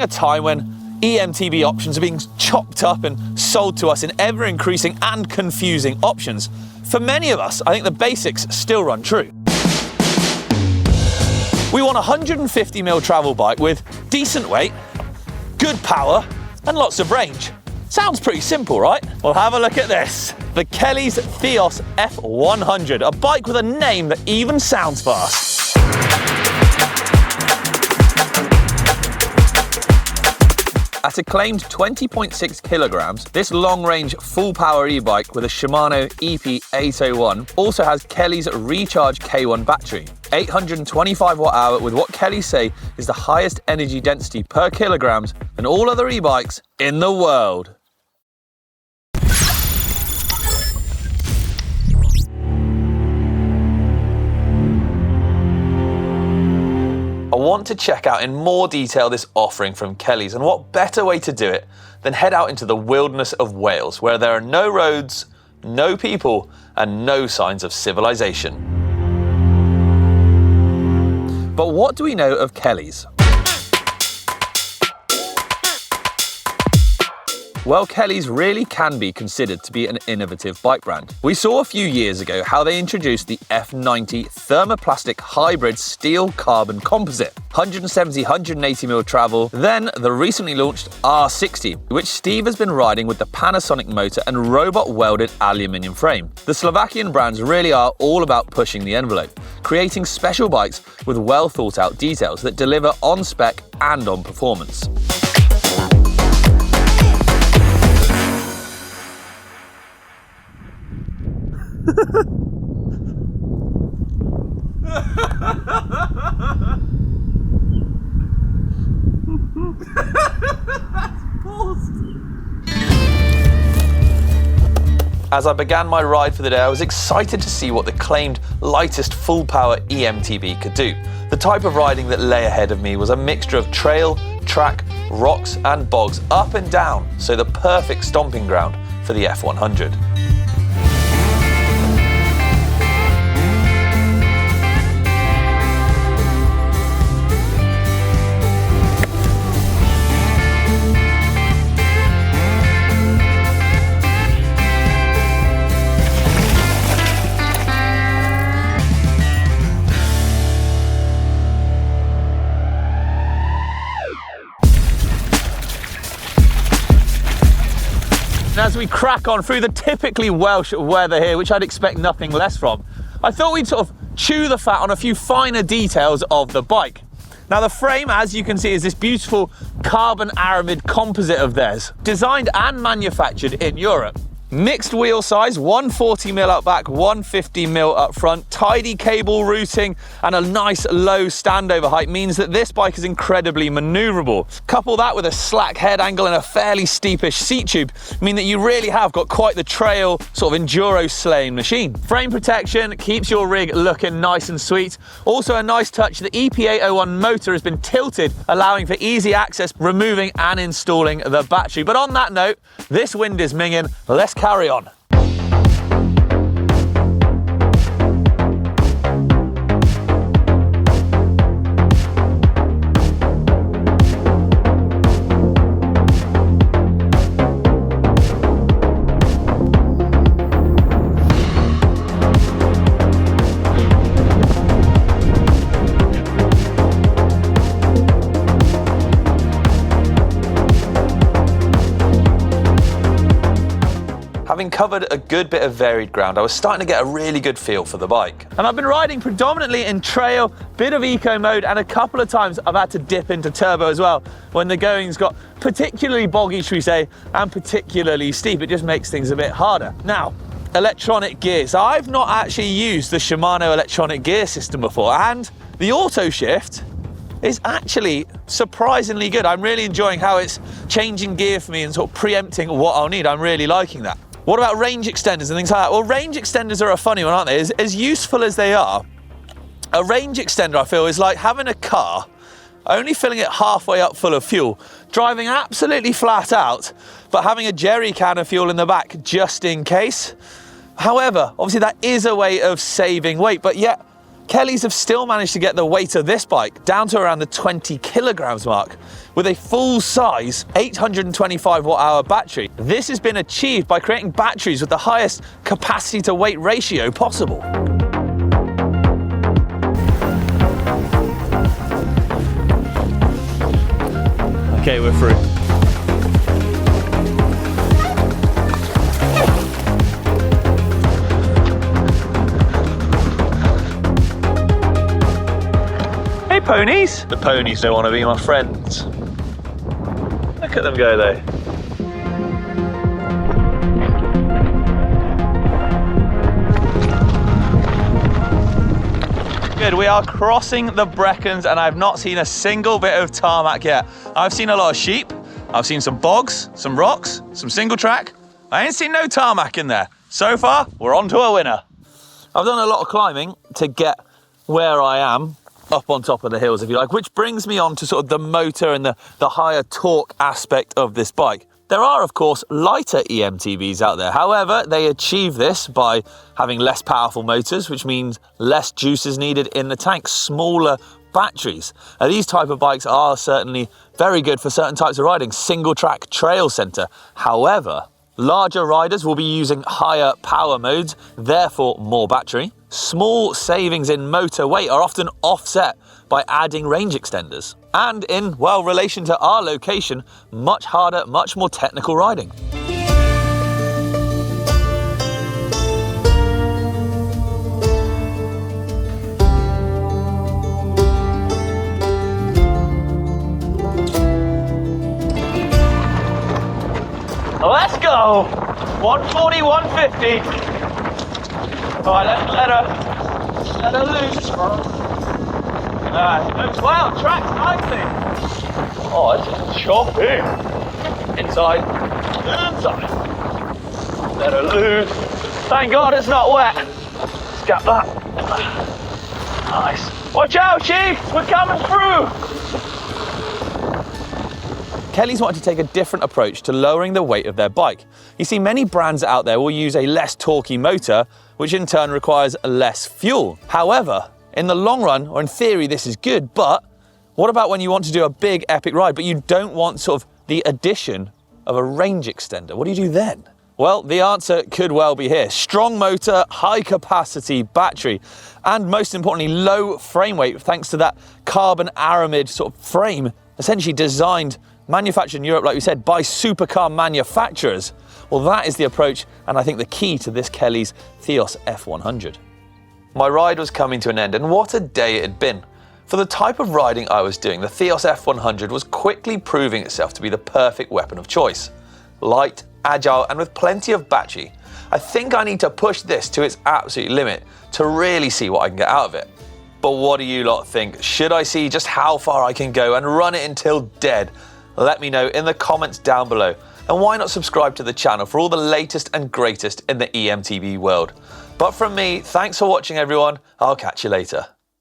during a time when eMTB options are being chopped up and sold to us in ever-increasing and confusing options, for many of us, I think the basics still run true. We want a 150mm travel bike with decent weight, good power, and lots of range. Sounds pretty simple, right? Well, have a look at this. The KELLYS Theos F100, a bike with a name that even sounds fast. At a claimed 20.6 kilograms, this long-range full-power e-bike with a Shimano EP801 also has KELLYS Recharge K1 battery, 825 watt-hour with what KELLYS say is the highest energy density per kilograms than all other e-bikes in the world. I want to check out in more detail this offering from KELLYS, and what better way to do it than head out into the wilderness of Wales, where there are no roads, no people, and no signs of civilization. But what do we know of KELLYS? Well, KELLYS really can be considered to be an innovative bike brand. We saw a few years ago how they introduced the F90 thermoplastic hybrid steel carbon composite, 170-180mm travel, then the recently launched R60, which Steve has been riding with the Panasonic motor and robot welded aluminium frame. The Slovakian brands really are all about pushing the envelope, creating special bikes with well thought out details that deliver on spec and on performance. As I began my ride for the day, I was excited to see what the claimed lightest full-power eMTB could do. The type of riding that lay ahead of me was a mixture of trail, track, rocks and bogs, up and down, so the perfect stomping ground for the F100. As we crack on through the typically Welsh weather here, which I'd expect nothing less from, I thought we'd sort of chew the fat on a few finer details of the bike. Now the frame, as you can see, is this beautiful carbon aramid composite of theirs, designed and manufactured in Europe. Mixed wheel size, 140mm up back, 150mm up front, tidy cable routing and a nice low standover height means that this bike is incredibly manoeuvrable. Couple that with a slack head angle and a fairly steepish seat tube mean that you really have got quite the trail sort of enduro slaying machine. Frame protection keeps your rig looking nice and sweet. Also a nice touch, the EP801 motor has been tilted, allowing for easy access, removing and installing the battery. But on that note, this wind is minging, let's carry on. Having covered a good bit of varied ground, I was starting to get a really good feel for the bike. And I've been riding predominantly in trail, bit of eco mode, and a couple of times I've had to dip into turbo as well when the going's got particularly boggy, should we say, and particularly steep. It just makes things a bit harder. Now, electronic gears. I've not actually used the Shimano electronic gear system before, and the auto shift is actually surprisingly good. I'm really enjoying how it's changing gear for me and sort of preempting what I'll need. I'm really liking that. What about range extenders and things like that? Well, range extenders are a funny one, aren't they? As useful as they are, a range extender, I feel, is like having a car, only filling it halfway up full of fuel, driving absolutely flat out, but having a jerry can of fuel in the back just in case. However, obviously that is a way of saving weight, but yet KELLYS have still managed to get the weight of this bike down to around the 20 kilograms mark with a full-size 825 watt-hour battery. This has been achieved by creating batteries with the highest capacity to weight ratio possible. Okay, we're through. Hey ponies! The ponies don't want to be my friends. Look at them go though. Good, we are crossing the Brecons and I've not seen a single bit of tarmac yet. I've seen a lot of sheep, I've seen some bogs, some rocks, some single track. I ain't seen no tarmac in there. So far, we're on to a winner. I've done a lot of climbing to get where I am, up on top of the hills if you like, which brings me on to sort of the motor and the higher torque aspect of this bike. There are, of course, lighter eMTBs out there. However, they achieve this by having less powerful motors, which means less juices needed in the tank, smaller batteries. Now, these type of bikes are certainly very good for certain types of riding, single track trail center. However, larger riders will be using higher power modes, therefore more battery. Small savings in motor weight are often offset by adding range extenders. And in, well, relation to our location, much harder, much more technical riding. Let's go! 140, 150. All right, let her loose. Wow, track's nicely. Oh, it's chopping. Inside, inside. Let her loose. Thank God it's not wet. Let's get that. Nice. Watch out, Chief, we're coming through. KELLYS wanted to take a different approach to lowering the weight of their bike. You see, many brands out there will use a less torquey motor, which in turn requires less fuel. However, in the long run, or in theory, this is good, but what about when you want to do a big epic ride, but you don't want sort of the addition of a range extender? What do you do then? Well, the answer could well be here. Strong motor, high capacity battery, and most importantly, low frame weight, thanks to that carbon aramid sort of frame, essentially designed, manufactured in Europe, like we said, by supercar manufacturers. Well, that is the approach, and I think the key to this KELLYS Theos F100. My ride was coming to an end, and what a day it had been. For the type of riding I was doing, the Theos F100 was quickly proving itself to be the perfect weapon of choice. Light, agile, and with plenty of battery. I think I need to push this to its absolute limit to really see what I can get out of it. But what do you lot think? Should I see just how far I can go and run it until dead? Let me know in the comments down below. And why not subscribe to the channel for all the latest and greatest in the eMTB world. But from me, thanks for watching everyone. I'll catch you later.